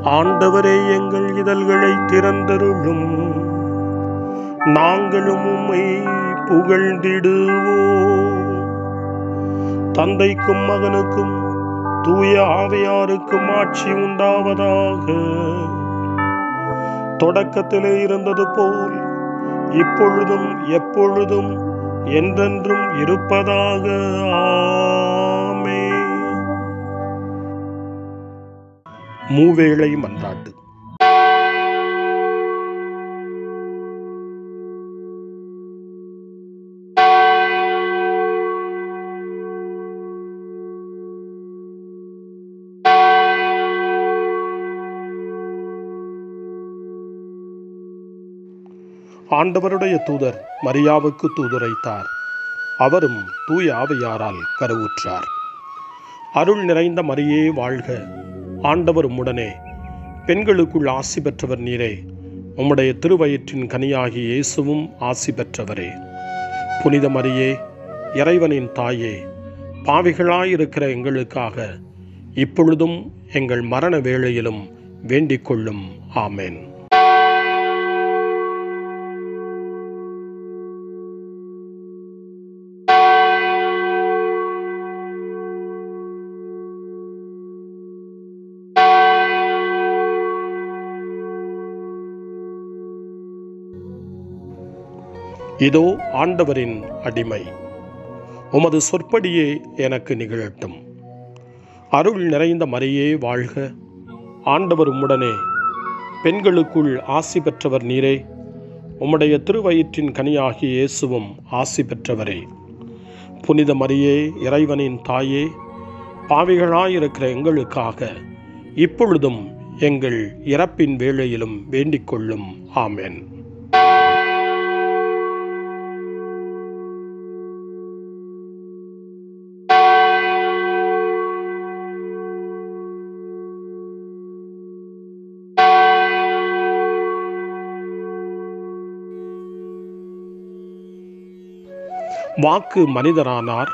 ஆண்டவரே, எங்கள் இதழ்களை திறந்தருளும், நாங்களும் உம்மை புகழ்ந்திடுவோம். தந்தைக்கும் மகனுக்கும் தூய ஆவியாருக்கும் ஆட்சி உண்டாவதாக. தொடக்கத்திலே இருந்தது போல் இப்பொழுதும் எப்பொழுதும் என்றென்றும் இருப்பதாக. ஆமென். மூவேளை மன்றாட்டு. ஆண்டவருடைய தூதர் மரியாவுக்கு தூதுரைத்தார். அவரும் தூய ஆவியாரால் கருவுற்றார். அருள் நிறைந்த மரியே வாழ்க, ஆண்டவர் உம்முடனே, பெண்களுக்குள் ஆசி பெற்றவர் நீரே. உம்முடைய திருவயிற்றின் கனியாகி இயேசுவும் ஆசி பெற்றவரே. புனித மரியே, இறைவனின் தாயே, பாவிகளாயிருக்கிற எங்களுக்காக இப்பொழுதும் எங்கள் மரண வேளையிலும் வேண்டிக் கொள்ளும். ஆமென். இதோ ஆண்டவரின் அடிமை, உமது சொற்படியே எனக்கு நிகழட்டும். அருள் நிறைந்த மரியே வாழ்க, ஆண்டவர் உம்முடனே, பெண்களுக்குள் ஆசி பெற்றவர் நீரே. உம்முடைய திருவயிற்றின் கனியாகிய இயேசுவும் ஆசி பெற்றவரே. புனித மரியே, இறைவனின் தாயே, பாவிகளாயிருக்கிற எங்களுக்காக இப்பொழுதும் எங்கள் இறப்பின் வேளையிலும் வேண்டிக் கொள்ளும். ஆமென். வாக்கு மனிதரானார்,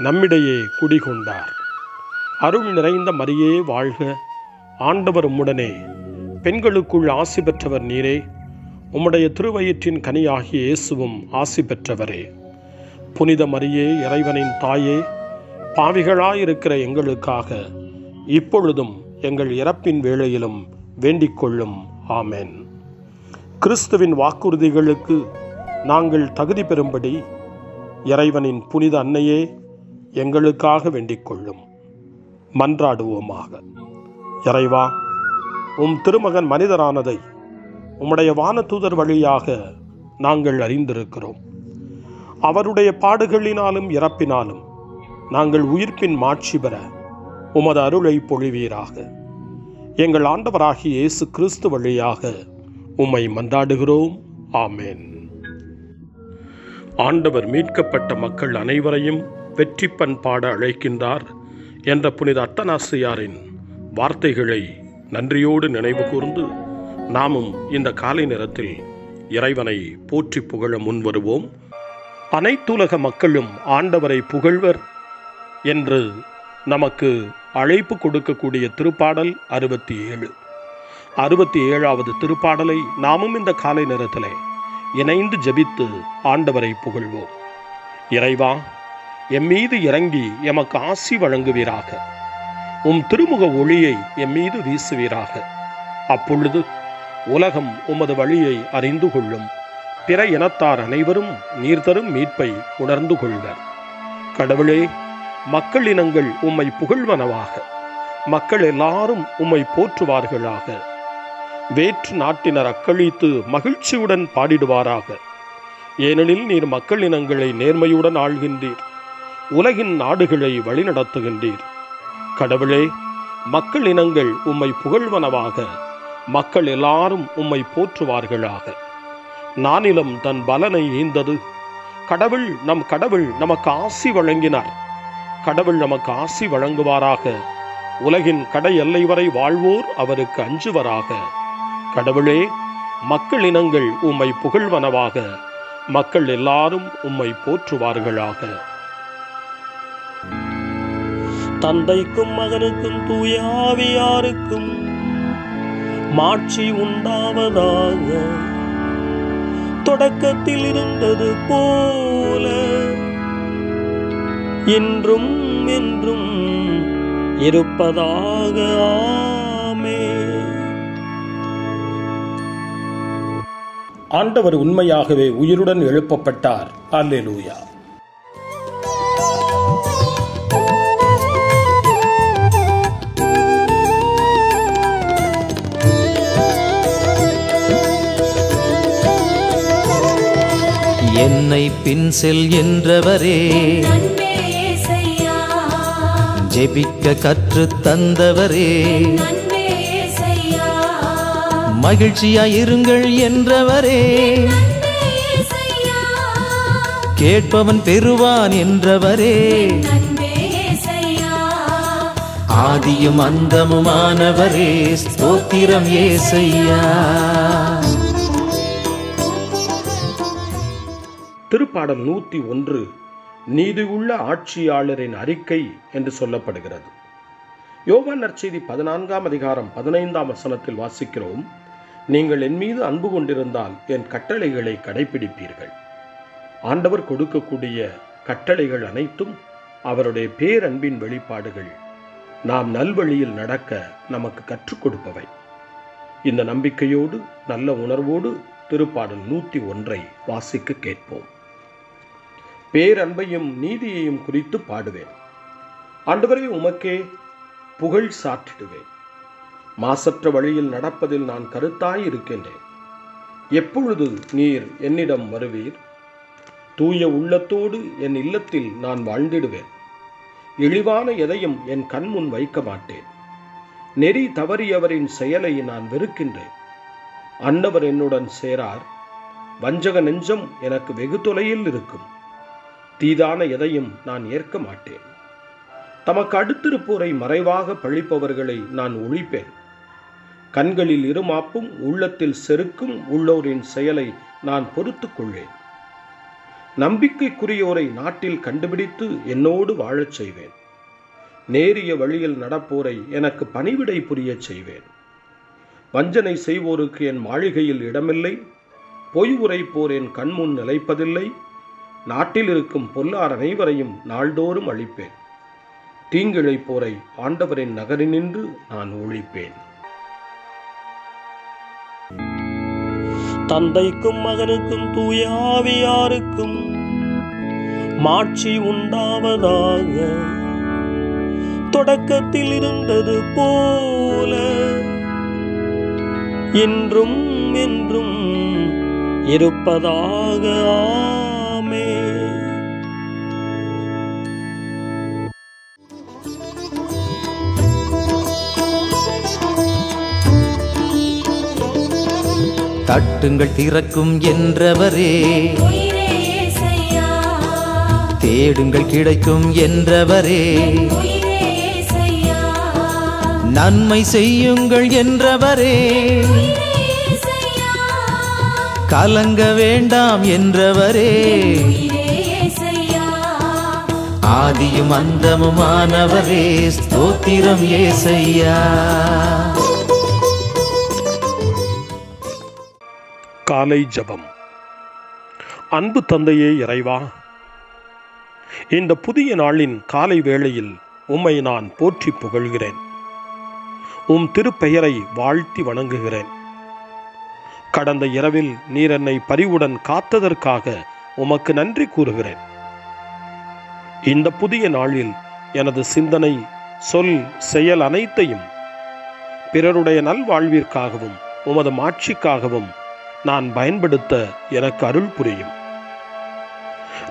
நம்மிடையே குடிகொண்டார். அருள் நிறைந்த மரியே வாழ்க, ஆண்டவர் உம்முடனே, பெண்களுக்குள் ஆசி பெற்றவர் நீரே. உம்முடைய திருவயிற்றின் கனியாகிய இயேசுவும் ஆசி பெற்றவரே. புனித மரியே, இறைவனின் தாயே, பாவிகளாயிருக்கிற எங்களுக்காக இப்பொழுதும் எங்கள் இறப்பின் வேளையிலும் வேண்டிக் கொள்ளும். ஆமென். கிறிஸ்துவின் வாக்குறுதிகளுக்கு நாங்கள் தகுதி பெறும்படி இறைவனின் புனித அன்னையே, எங்களுக்காக வேண்டிக் கொள்ளும். மன்றாடுவோமாக. இறைவா, உம் திருமகன் மனிதரானதை உம்முடைய வானதூதர் வழியாக நாங்கள் அறிந்திருக்கிறோம். அவருடைய பாடுகளினாலும் இறப்பினாலும் நாங்கள் உயிர்ப்பின் மாட்சி பெற உமது அருளை பொழிவீராக. எங்கள் ஆண்டவராகிய இயேசு கிறிஸ்து வழியாக உம்மை மன்றாடுகிறோம். ஆமென். ஆண்டவர் மீட்கப்பட்ட மக்கள் அனைவரையும் வெற்றி பண்பாட அழைக்கின்றார் என்ற புனித அத்தனாசியாரின் வார்த்தைகளை நன்றியோடு நினைவு கூர்ந்து நாமும் இந்த காலை நேரத்தில் இறைவனை போற்றி புகழ முன்வருவோம். அனைத்துலக மக்களும் ஆண்டவரை புகழ்வர் என்று நமக்கு அழைப்பு கொடுக்கக்கூடிய திருப்பாடல் 67. 67வது திருப்பாடலை நாமும் இந்த காலை நேரத்திலே இணைந்து ஜெபித்து ஆண்டவரை புகழ்வோம். இறைவா, எம்மீது இறங்கி எமக்கு ஆசி வழங்குவீராக. உம் திருமுக ஒளியை எம்மீது வீசுவீராக. அப்பொழுது உலகம் உமது வழியை அறிந்து கொள்ளும். பிற இனத்தார் அனைவரும் நீர் தரும் மீட்பை உணர்ந்து கொள்வர். கடவுளே, மக்கள் இனங்கள் உம்மை புகழ்வனவாக. மக்கள் எல்லாரும் உம்மை போற்றுவார்களாக. வேற்று நாட்டினர் அக்களித்து மகிழ்ச்சியுடன் பாடிடுவாராக. ஏனெனில் நீர் மக்கள் இனங்களை நேர்மையுடன் ஆள்கின்றீர், உலகின் நாடுகளை வழிநடத்துகின்றீர். கடவுளே, மக்கள் இனங்கள் உம்மை புகழ்வனவாக. மக்கள் எல்லாரும் உம்மை போற்றுவார்களாக. நானிலம் தன் பலனை ஈந்தது. கடவுள் நமக்கு ஆசி வழங்கினார். கடவுள் நமக்கு ஆசி வழங்குவாராக. உலகின் கடை எல்லை வரை வாழ்வோர் அவருக்கு அஞ்சுவராக. கடவுளே, மக்கள் இனங்கள் உம்மை புகழ்வனவாக. மக்கள் எல்லாரும் உம்மை போற்றுவார்களாக. தந்தைக்கும் மகனுக்கும் தூய ஆவியாருக்கும் மாட்சி உண்டாவதாக. தொடக்கத்தில் இருந்தது போல என்றும் என்றும் இருப்பதாக. ஆமென். ஆண்டவர் உண்மையாகவே உயிருடன் எழுப்பப்பட்டார். அல்லேலூயா. என்னை பின் செல் என்றவரே, ஜெபிக்க கற்று தந்தவரே, மகிழ்ச்சியாயிருங்கள் என்றவரே, கேட்பவன் பெறுவான் என்றவரே, ஆதியும் அந்தமுமானவரே, ஸ்தோத்திரம் ஏசையா. திருப்பாடல் 101 நீதியுள்ள ஆட்சியாளரின் அறிக்கை என்று சொல்லப்படுகிறது. யோவான் நற்செய்தி 14ஆம் அதிகாரம் 15ஆம் வசனத்தில் வாசிக்கிறோம், நீங்கள் என் மீது அன்பு கொண்டிருந்தால் என் கட்டளைகளை கடைபிடிப்பீர்கள். ஆண்டவர் கொடுக்கக்கூடிய கட்டளைகள் அனைத்தும் அவருடைய பேரன்பின் வெளிப்பாடுகள். நாம் நல்வழியில் நடக்க நமக்கு கற்றுக் கொடுப்பவை. இந்த நம்பிக்கையோடு நல்ல உணர்வோடு திருப்பாடல் 101 வாசிக்க கேட்போம். பேரன்பையும் நீதியையும் குறித்து பாடுவேன். ஆண்டவரே, உமக்கே புகழ் சாற்றிடுவேன். மாசற்ற வழியில் நடப்பதில் நான் கருத்தாய் இருக்கின்றேன். எப்பொழுது நீர் என்னிடம் வருவீர்? தூய உள்ளத்தோடு என் இல்லத்தில் நான் வாழ்ந்திடுவேன். இழிவான எதையும் என் கண்முன் வைக்க மாட்டேன். நெறி தவறியவரின் செயலை நான் வெறுக்கின்றேன். அன்னவர் என்னுடன் சேரார். வஞ்சக நெஞ்சம் எனக்கு வெகு தொலையில் இருக்கும். தீதான எதையும் நான் ஏற்க மாட்டேன். தமக்கு அடுத்திருப்போரை மறைவாக பழிப்பவர்களை நான் ஒழிப்பேன். கண்களில் இருமாப்பும் உள்ளத்தில் செருக்கும் உள்ளோரின் செயலை நான் பொறுத்துக் கொள்வேன். நம்பிக்கைக்குரியோரை நாட்டில் கண்டுபிடித்து என்னோடு வாழச் செய்வேன். நேரிய வழியில் நடப்போரை எனக்கு பணிவிடை புரியச் செய்வேன். வஞ்சனை செய்வோருக்கு என் மாளிகையில் இடமில்லை. பொய் உரைப்போர் என் கண்முன் நிலைப்பதில்லை. நாட்டில் இருக்கும் பொல்லார் அனைவரையும் நாள்தோறும் அழிப்பேன். தீங்கிழைப்போரை ஆண்டவரின் நகரினின்று நான் ஒழிப்பேன். தந்தைக்கும் மகனுக்கும் தூய ஆவியாருக்கும் மாட்சி உண்டாவதாக. தொடக்கத்தில் இருந்தது போல என்றும் என்றும் இருப்பதாக. ஆமென். தட்டுங்கள் திறக்கும் என்றவரே, தேடுங்கள் கிடைக்கும் என்றவரே, நன்மை செய்யுங்கள் என்றவரே, கலங்க வேண்டாம் என்றவரே, ஆதியும் அந்தமுமானவரே, ஸ்தோத்திரம் ஏசையா. காலை ஜெபம். அன்பு தந்தையே இறைவா, இந்த புதிய நாளின் காலை வேளையில் உம்மை நான் போற்றி புகழ்கிறேன். உம் திருப்பெயரை வாழ்த்தி வணங்குகிறேன். கடந்த இரவில் நீர் என்னை பரிவுடன் காத்ததற்காக உமக்கு நன்றி கூறுகிறேன். இந்த புதிய நாளில் எனது சிந்தனை, சொல், செயல் அனைத்தையும் பிறருடைய நல்வாழ்விற்காகவும் உமது மாட்சிக்காகவும் நான் பயன்படுத்த எனக்கு அருள் புரியும்.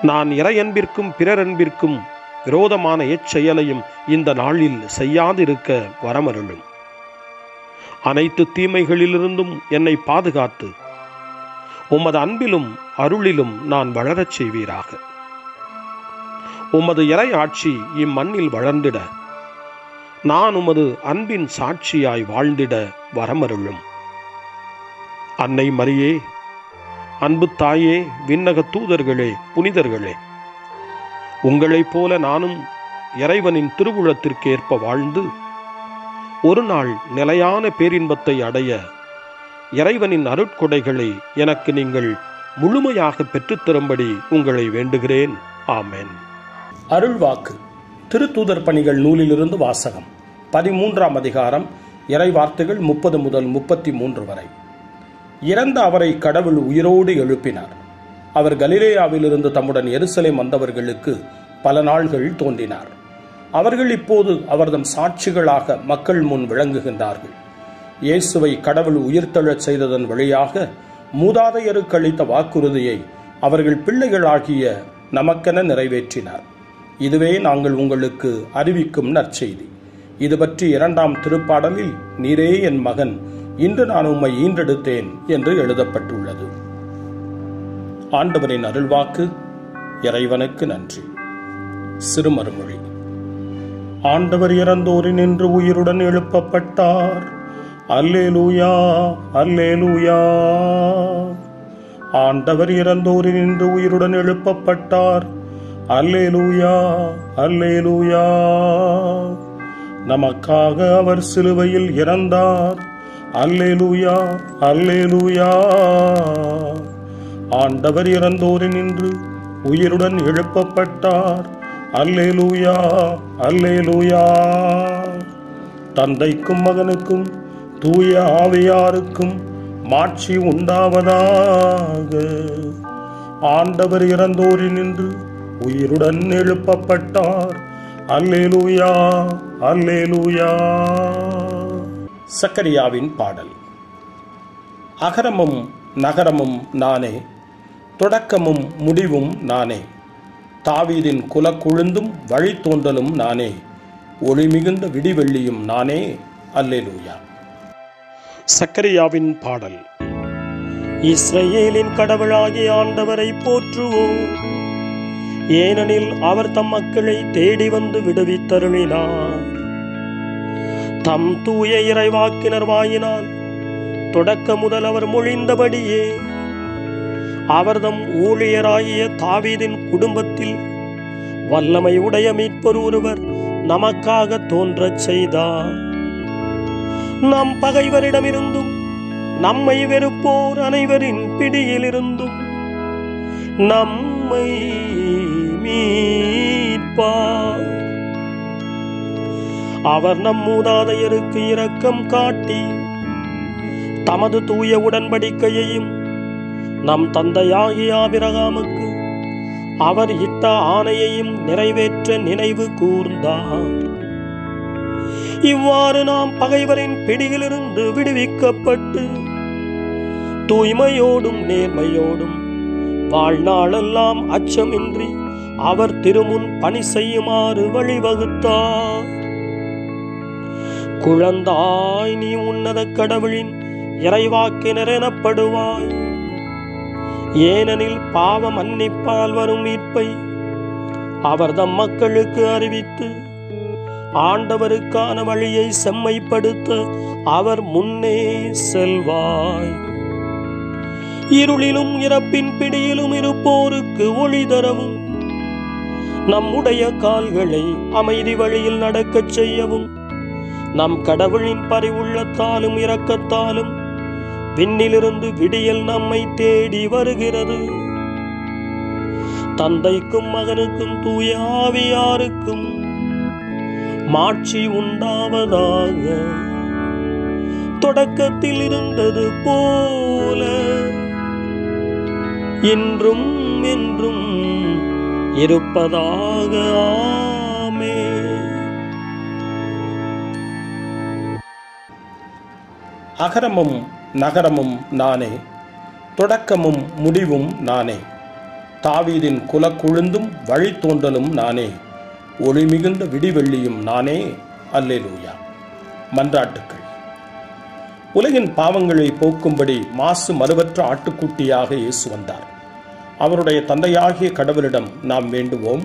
நான் இறையன்பிற்கும் பிறரன்பிற்கும் விரோதமான எச்செயலையும் இந்த நாளில் செய்யாதிருக்க வரமருளும். அனைத்து தீமைகளிலிருந்தும் என்னை பாதுகாத்து உமது அன்பிலும் அருளிலும் நான் வளரச் செய்வீராக. உமது இறை ஆட்சி இம்மண்ணில் வளர்ந்திட நான் உமது அன்பின் சாட்சியாய் வாழ்ந்திட வரமருளும். அன்னை மரியே, அன்பு தாயே, விண்ணக தூதர்களே, புனிதர்களே, உங்களைப் போல நானும் இறைவனின் திருவுளத்திற்கு ஏற்ப வாழ்ந்து ஒரு நாள் நிலையான பேரின்பத்தை அடைய இறைவனின் அருட்கொடைகளை எனக்கு நீங்கள் முழுமையாக பெற்றுத்தரும்படி உங்களை வேண்டுகிறேன். ஆமென். அருள்வாக்கு திருத்தூதர் பணிகள் நூலிலிருந்து வாசகம். 13ஆம் அதிகாரம், இறை வார்த்தைகள் 30 முதல் 33 வரை. இறந்த அவரை கடவுள் உயிரோடு எழுப்பினார். அவர் கலிலேயாவிலிருந்து தம்முடன் எருசலேம் வந்தவர்களுக்கு பல நாள்கள் தோன்றினார். அவர்கள் இப்போது அவர்தம் சாட்சிகளாக மக்கள் முன் விளங்குகின்றார்கள். இயேசுவை கடவுள் உயிர்த்தெழச் செய்ததன் வழியாக மூதாதையருக்கு அளித்த வாக்குறுதியை அவர்கள் பிள்ளைகளாகிய நமக்கென நிறைவேற்றினார். இதுவே நாங்கள் உங்களுக்கு அறிவிக்கும் நற்செய்தி. இது பற்றி 2ஆம் திருப்பாடலில் நீரே என் மகன், இன்று நான் உம்மை ஈன்றெடுத்தேன் என்று எழுதப்பட்டுள்ளது. ஆண்டவரின் அருள்வாக்கு. இறைவனுக்கு நன்றி. சிறுமறுமொழி. ஆண்டவர் இறந்தோரினின்று உயிருடன் எழுப்பப்பட்டார். அல்லேலூயா, அல்லேலூயா. ஆண்டவர் இறந்தோரினின்று உயிருடன் எழுப்பப்பட்டார். அல்லேலூயா, அல்லேலூயா. நமக்காக அவர் சிலுவையில் இறந்தார். அல்லேலூயா, அல்லேலூயா. ஆண்டவர் இறந்தோரினின்று உயிருடன் எழுப்பப்பட்டார். அல்லேலூயா, அல்லேலூயா. தந்தைக்கும் மகனுக்கும் தூய ஆவியாருக்கும் மாட்சி உண்டாவதாக. ஆண்டவர் இறந்தோரினின்று உயிருடன் எழுப்பப்பட்டார். அல்லேலூயா, அல்லேலூயா. சக்கரியாவின் பாடல். அகரமும் நகரமும் நானே, தொடக்கமும் முடிவும் நானே. தாவீதின் குலக்குழுந்தும் வழித்தோன்றலும் நானே, ஒளி மிகுந்த விடிவெள்ளியும் நானே. அல்லேலூயா. சக்கரியாவின் பாடல். இஸ்ரவேலின் கடவுளாகிய ஆண்டவரை போற்றுவோம். ஏனெனில் அவர் தம் மக்களை தேடி வந்து விடுவித்தருளினார். தம் தூய இறைவாக்கினர் வாயினால் தொடக்க முதல் அவர் மொழிந்தபடியே அவர்தம் ஊழியராகிய தாவீதின் குடும்பத்தில் வல்லமை உடைய மீட்பர் ஒருவர் நமக்காக தோன்றச் செய்தார். நம் பகைவரிடமிருந்தும் நம்மை வெறுப்போர் அனைவரின் பிடியிலிருந்தும் நம்மை மீட்பார். அவர் நம் மூதாதையருக்கு இரக்கம் காட்டி தமது தூய உடன்படிக்கையையும் நம் தந்தையாகிய ஆபிரகாமுக்கு அவர் இட்ட ஆணையையும் நிறைவேற்ற நினைவு கூர்ந்தார். இவ்வாறு நாம் பகைவரின் பிடியிலிருந்து விடுவிக்கப்பட்டு தூய்மையோடும் நேர்மையோடும் வாழ்நாளெல்லாம் அச்சமின்றி அவர் திருமுன் பணி செய்யுமாறு வழிவகுத்தார். குழந்தாய், நீ உன்னத கடவுளின் இறைவாக்கினர் எனப்படுவாய். ஏனெனில் பாவ மன்னிப்பால் வரும் மீட்பை அவர் தம் மக்களுக்கு அறிவித்து ஆண்டவருக்கான வழியை செம்மைப்படுத்த அவர் முன்னே செல்வாய். இருளிலும் இறப்பின் பிடியிலும் இருப்போருக்கு ஒளி தரவும் நம்முடைய கால்களை அமைதி வழியில் நடக்கச் செய்யவும் நம் கடவுளின் பரிவுள்ளத்தாலும் இரக்கத்தாலும் விண்ணிலிருந்து விடியல் நம்மை தேடி வருகிறது. தந்தைக்கும் மகனுக்கும் தூய ஆவியாருக்கும் மாட்சி உண்டாவதாக. தொடக்கத்தில் இருந்தது போல இன்றும் என்றும் இருப்பதாக. ஆமென். அகரமும் நகரமும் நானே, தொடக்கமும் முடிவும் நானே. தாவீதின் குலக்குழுந்தும் வழித்தோன்றலும் நானே, ஒளி மிகுந்த விடிவெள்ளியும் நானே. அல்லேலூயா. மன்றாட்டுக்கள். உலகின் பாவங்களை போக்கும்படி மாசு மறுவற்ற ஆட்டுக்குட்டியாக இயேசு வந்தார். அவருடைய தந்தையாகிய கடவுளிடம் நாம் வேண்டுவோம்,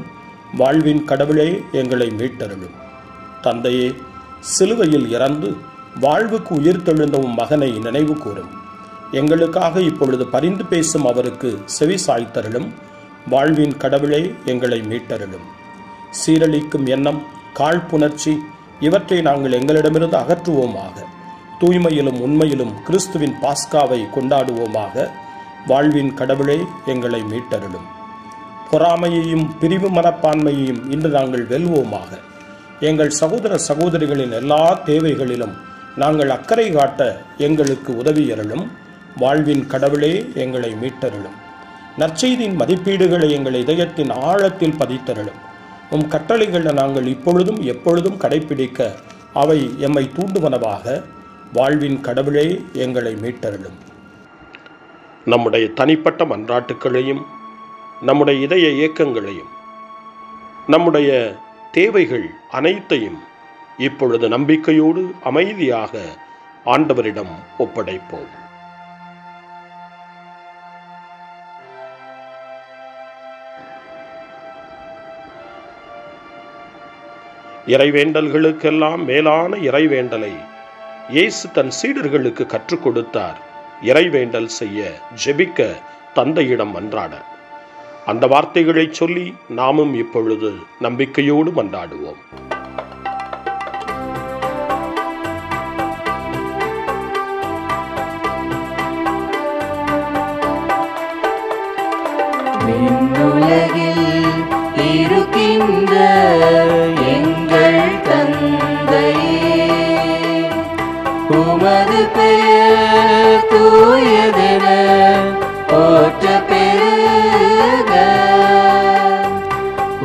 வாழ்வின் கடவுளே எங்களை மீட்டருளும். தந்தையே, சிலுவையில் இறந்து வாழ்வுக்கு உயிர்த்தெழுந்த மகனை நினைவு கூறும். எங்களுக்காக இப்பொழுது பரிந்து பேசும் அவருக்கு செவி சாய்த்தருளும். வாழ்வின் கடவுளே எங்களை மீட்டருளும். சீரழிக்கும் எண்ணம், காழ்ப்புணர்ச்சி, இவற்றை நாங்கள் எங்களிடமிருந்து அகற்றுவோமாக. தூய்மையிலும் உண்மையிலும் கிறிஸ்துவின் பாஸ்காவை கொண்டாடுவோமாக. வாழ்வின் கடவுளே, எங்களை மீட்டருளும். பொறாமையையும் பிரிவு மனப்பான்மையையும் இன்று நாங்கள் வெல்வோமாக. எங்கள் சகோதர சகோதரிகளின் எல்லா தேவைகளிலும் நாங்கள் அக்கறை காட்ட எங்களுக்கு உதவியருளும். வாழ்வின் கடவுளே, எங்களை மீட்டருளும். நற்செய்தியின் மதிப்பீடுகளை எங்கள் இதயத்தின் ஆழத்தில் பதித்தருளும். உம் கட்டளைகளை நாங்கள் இப்பொழுதும் எப்பொழுதும் கடைபிடிக்க அவை எம்மை தூண்டுவனவாக. வாழ்வின் கடவுளே, எங்களை மீட்டருளும். நம்முடைய தனிப்பட்ட மன்றாட்டுக்களையும் நம்முடைய இதய இயக்கங்களையும் நம்முடைய தேவைகள் அனைத்தையும் இப்பொழுது நம்பிக்கையோடு அமைதியாக ஆண்டவரிடம் ஒப்படைப்போம். இறைவேண்டல்களுக்கெல்லாம் மேலான இறைவேண்டலை இயேசு தன் சீடர்களுக்கு கற்றுக் கொடுத்தார். இறைவேண்டல் செய்ய, ஜெபிக்க, தந்தையிடம் மன்றாட. அந்த வார்த்தைகளை சொல்லி நாமும் இப்பொழுது நம்பிக்கையோடு மன்றாடுவோம். விண்ணுலகில் இருக்கின்ற எங்கள் தந்தையே, உமது பெயர் தூயதென போற்ற பெருக.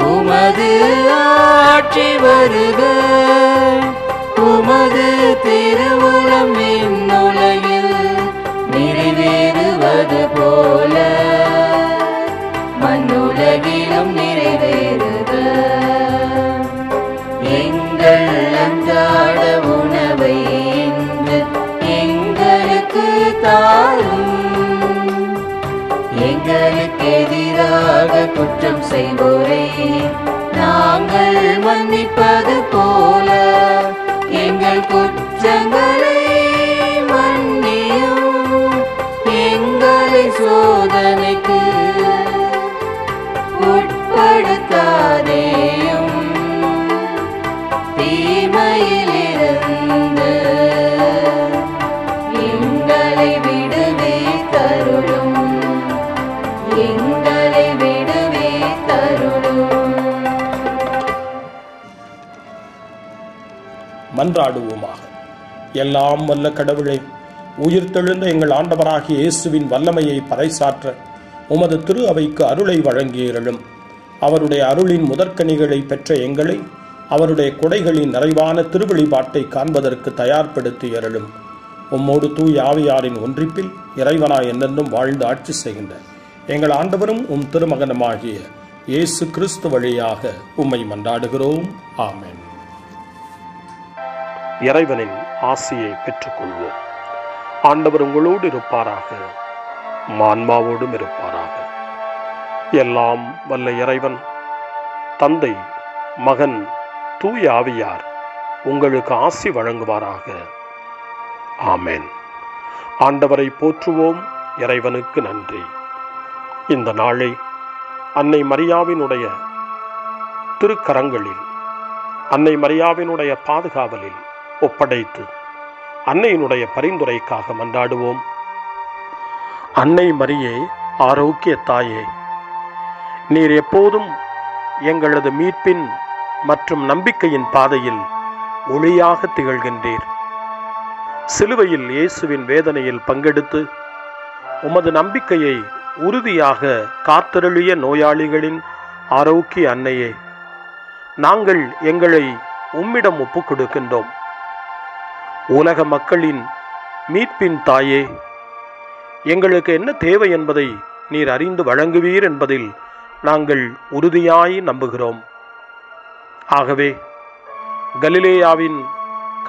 உமது ஆட்சி வருக. உமது திருவுளம் விண்ணுலகில் நிறைவேறுவது போல மண்ணுலகிலும் நிறைவேறுக. எங்கள் அன்றாட உணவை இன்று எங்களுக்கு தாரும். எங்களுக்கு எதிராக குற்றம் செய்வோரை நாங்கள் மன்னிப்பது போல எங்கள் குற்றங்களை மன்னியும். எங்களை சோதனைக்கு உட்படுத்தாதேயும், தீமையிலிருந்து எங்களை விடுவித்தருளும். எங்களை விடுவித்தருளும். மன்றாடுவோமாக. எல்லாம் வல்ல கடவுளே, உயிர்த்தெழுந்த எங்கள் ஆண்டவராகிய இயேசுவின் வல்லமையை பறைசாற்ற உமது திரு அவைக்கு அருளை வழங்கியருளும். அவருடைய அருளின் முதற்கனிகளை பெற்ற எங்களை அவருடைய கொடைகளின் நிறைவான திருவழிபாட்டை காண்பதற்கு தயார்படுத்தியருளும். உம்மோடு தூய் ஆவியாரின் ஒன்றிப்பில் இறைவனாய் என்னென்றும் வாழ்ந்து ஆட்சி செய்கின்ற எங்கள் ஆண்டவரும் உம் திருமகனுமாகிய இயேசு கிறிஸ்து வழியாக உம்மை மன்றாடுகிறோம். ஆமென். இறைவனின் ஆசியை பெற்றுக்கொள்வோம். ஆண்டவர் உங்களோடு இருப்பாராக, ஆன்மாவோடும் இருப்பாராக. எல்லாம் வல்ல இறைவன் தந்தை, மகன், தூய ஆவியார் உங்களுக்கு ஆசி வழங்குவாராக. ஆமென். ஆண்டவரை போற்றுவோம். இறைவனுக்கு நன்றி. இந்த நாளை அன்னை மரியாவினுடைய திருக்கரங்களில், அன்னை மரியாவினுடைய பாதுகாவலில் ஒப்படைத்து அன்னையினுடைய பரிந்துரைக்காக மன்றாடுவோம். அன்னை மரியே, ஆரோக்கிய தாயே, நீர் எப்போதும் எங்களது மீட்பின் மற்றும் நம்பிக்கையின் பாதையில் ஒளியாக திகழ்கின்றீர். சிலுவையில் இயேசுவின் வேதனையில் பங்கெடுத்து உமது நம்பிக்கையை உறுதியாக காத்தருளிய நோயாளிகளின் ஆரோக்கிய அன்னையே, நாங்கள் எங்களை உம்மிடம் ஒப்புக் கொடுக்கின்றோம். உலக மக்களின் மீட்பின் தாயே, எங்களுக்கு என்ன தேவை என்பதை நீர் அறிந்து வழங்குவீர் என்பதில் நாங்கள் உறுதியாய் நம்புகிறோம். ஆகவே கலிலேயாவின்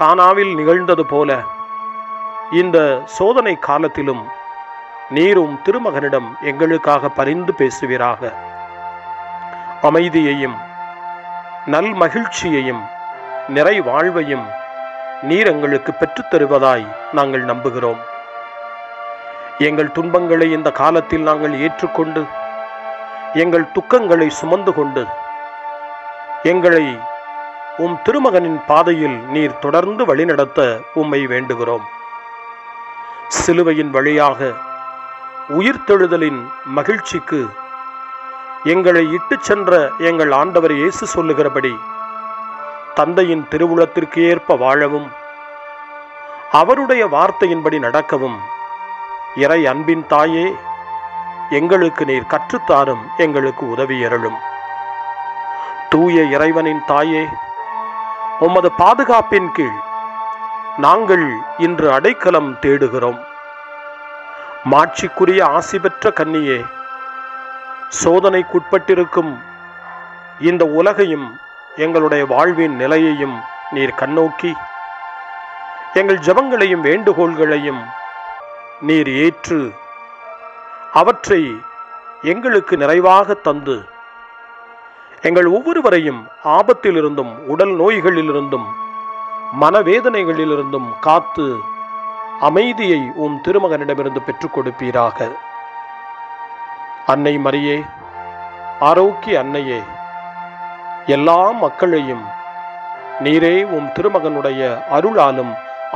கானாவில் நிகழ்ந்தது போல இந்த சோதனை காலத்திலும் நீரும் திருமகனிடம் எங்களுக்காக பரிந்து பேசுவீராக. அமைதியையும் நல் மகிழ்ச்சியையும் நிறை வாழ்வையும் நீர் எங்களுக்கு பெற்றுத்தருவதாய் நாங்கள் நம்புகிறோம். எங்கள் துன்பங்களை இந்த காலத்தில் நாங்கள் ஏற்றுக்கொண்டு, எங்கள் துக்கங்களை சுமந்து கொண்டு, எங்களை உம் திருமகனின் பாதையில் நீர் தொடர்ந்து வழிநடத்த உம்மை வேண்டுகிறோம். சிலுவையின் வழியாக உயிர்த்தெழுதலின் மகிழ்ச்சிக்கு எங்களை இட்டுச் சென்ற எங்கள் ஆண்டவர் இயேசு சொல்லுகிறபடி தந்தையின் திருவுளத்திற்கு ஏற்ப வாழவும் அவருடைய வார்த்தையின்படி நடக்கவும் இறை அன்பின் தாயே எங்களுக்கு நீர் கற்றுத்தாரும், எங்களுக்கு உதவி அருளும். தூய இறைவனின் தாயே, உமது பாதுகாப்பின் கீழ் நாங்கள் இன்று அடைக்கலம் தேடுகிறோம். மாட்சிக்குரிய ஆசி பெற்ற கன்னியே, சோதனைக்குட்பட்டிருக்கும் இந்த உலகையும் எங்களுடைய வாழ்வின் நிலையையும் நீர் கண்ணோக்கி எங்கள் ஜெபங்களையும் வேண்டுகோள்களையும் நீர் ஏற்று அவற்றை எங்களுக்கு நிறைவாக தந்து எங்கள் ஒவ்வொருவரையும் ஆபத்திலிருந்தும் உடல் நோய்களிலிருந்தும் மனவேதனைகளிலிருந்தும் காத்து அமைதியை உம் திருமகனிடமிருந்து பெற்றுக் கொடுப்பீராக. அன்னை மரியே, ஆரோக்கிய அன்னையே, எல்லா மக்களையும் நீரே உம் திருமகனுடைய அருளாலும்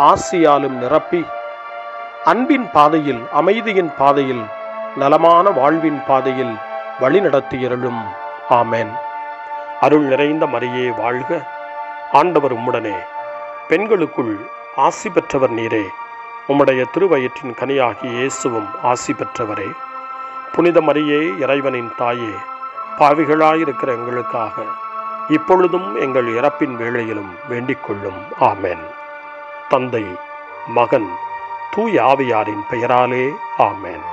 ஆசியாலும் நிரப்பி அன்பின் பாதையில், அமைதியின் பாதையில், நலமான வாழ்வின் பாதையில் வழிநடத்தியருளும். ஆமென். அருள் நிறைந்த மரியே வாழ்க, ஆண்டவர் உம்முடனே, பெண்களுக்குள் ஆசி பெற்றவர் நீரே, உம்முடைய திருவயிற்றின் கனியாகிய இயேசுவும் ஆசி பெற்றவரே. புனித மரியே, இறைவனின் தாயே, பாவிகளாயிருக்கிற எங்களுக்காக இப்பொழுதும் எங்கள் இறப்பின் வேளையிலும் வேண்டிக் கொள்ளும். ஆமென். தந்தை, மகன், தூய ஆவியாரின் பெயராலே ஆமென்.